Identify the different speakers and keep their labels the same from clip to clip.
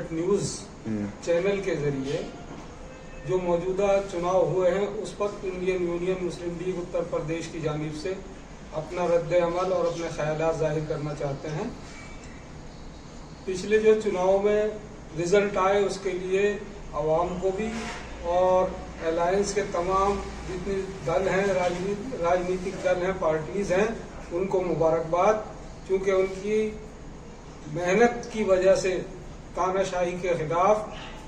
Speaker 1: Independent news channel के जरिए जो मौजूदा चुनाव हुए हैं उस पर इंडियन यूनियन मुस्लिम लीग उत्तर प्रदेश की जानिब से अपना रद्द अमल और अपने ख्यालात जाहिर करना चाहते हैं। पिछले जो चुनाव में रिजल्ट आए उसके लिए आवाम को भी और अलायंस के तमाम जितने दल हैं, राजनीतिक दल हैं, पार्टीज हैं, उनको मुबारकबाद, क्योंकि उनकी मेहनत की वजह से तानाशाही के खिलाफ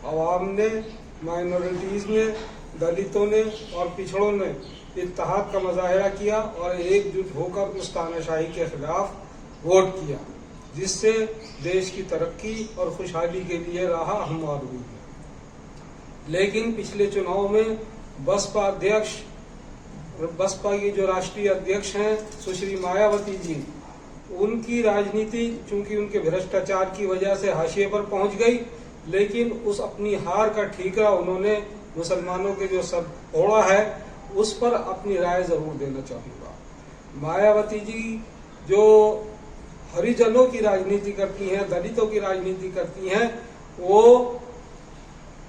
Speaker 1: आवाम ने, माइनॉरिटीज ने, दलितों ने और पिछड़ों ने इत्तेहाद का मुजाहरा किया और एकजुट होकर उस तानाशाही के खिलाफ वोट किया, जिससे देश की तरक्की और खुशहाली के लिए राह हमवार हुई। लेकिन पिछले चुनाव में बसपा की जो राष्ट्रीय अध्यक्ष हैं सुश्री मायावती जी, उनकी राजनीति चूंकि उनके भ्रष्टाचार की वजह से हाशिए पर पहुंच गई, लेकिन उस अपनी हार का ठीकरा उन्होंने मुसलमानों के जो सर फोड़ा है उस पर अपनी राय जरूर देना चाहूंगा। मायावती जी जो हरिजनों की राजनीति करती हैं, दलितों की राजनीति करती हैं, वो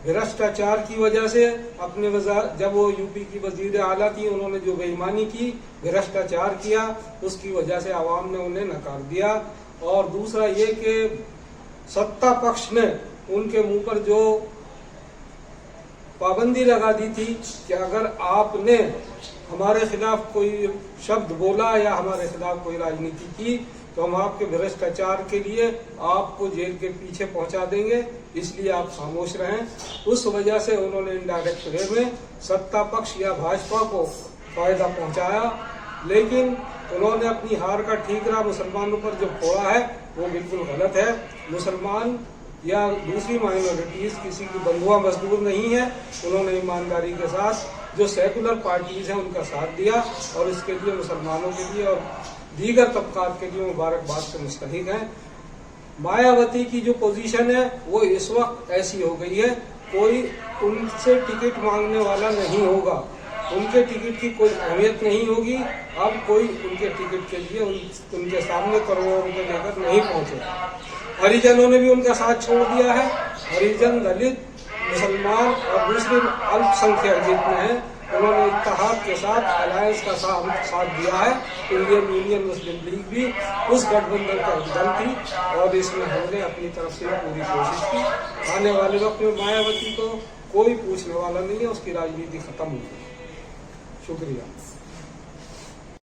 Speaker 1: भ्रष्टाचार की वजह से अपने जब वो यूपी की वजीर आला थी, उन्होंने जो बेईमानी की, भ्रष्टाचार किया, उसकी वजह से आवाम ने उन्हें नकार दिया। और दूसरा ये कि सत्ता पक्ष ने उनके मुंह पर जो पाबंदी लगा दी थी कि अगर आपने हमारे खिलाफ कोई शब्द बोला या हमारे खिलाफ कोई राजनीति की तो हम आपके भ्रष्टाचार के लिए आपको जेल के पीछे पहुंचा देंगे, इसलिए आप खामोश रहें। उस वजह से उन्होंने इनडायरेक्ट वे में सत्ता पक्ष या भाजपा को फायदा पहुंचाया, लेकिन उन्होंने अपनी हार का ठीकरा मुसलमानों पर जो फोड़ा है वो बिल्कुल गलत है। मुसलमान या दूसरी माइनॉरिटीज किसी की बंधुआ मजदूर नहीं है। उन्होंने ईमानदारी के साथ जो सेकुलर पार्टीज हैं उनका साथ दिया और इसके लिए मुसलमानों के लिए और दीगर तबकात के लिए मुबारकबाद के मुस्तहिक हैं। मायावती की जो पोजीशन है वो इस वक्त ऐसी हो गई है, कोई उनसे टिकट मांगने वाला नहीं होगा, उनके टिकट की कोई अहमियत नहीं होगी। अब कोई उनके टिकट के लिए उनके सामने करोड़ों रुपए लेकर नहीं पहुंचे। हरिजनों ने भी उनका साथ छोड़ दिया है। हरिजन, दलित, मुसलमान और मुस्लिम अल्पसंख्यक जितने हैं उन्होंने इत्तेहाद के साथ अलायंस का साथ दिया है। इंडियन यूनियन मुस्लिम लीग भी उस गठबंधन का एक दल थी और इसमें हमने अपनी तरफ से पूरी कोशिश की। आने वाले वक्त में मायावती को कोई पूछने वाला नहीं है, उसकी राजनीति खत्म हो गई। शुक्रिया।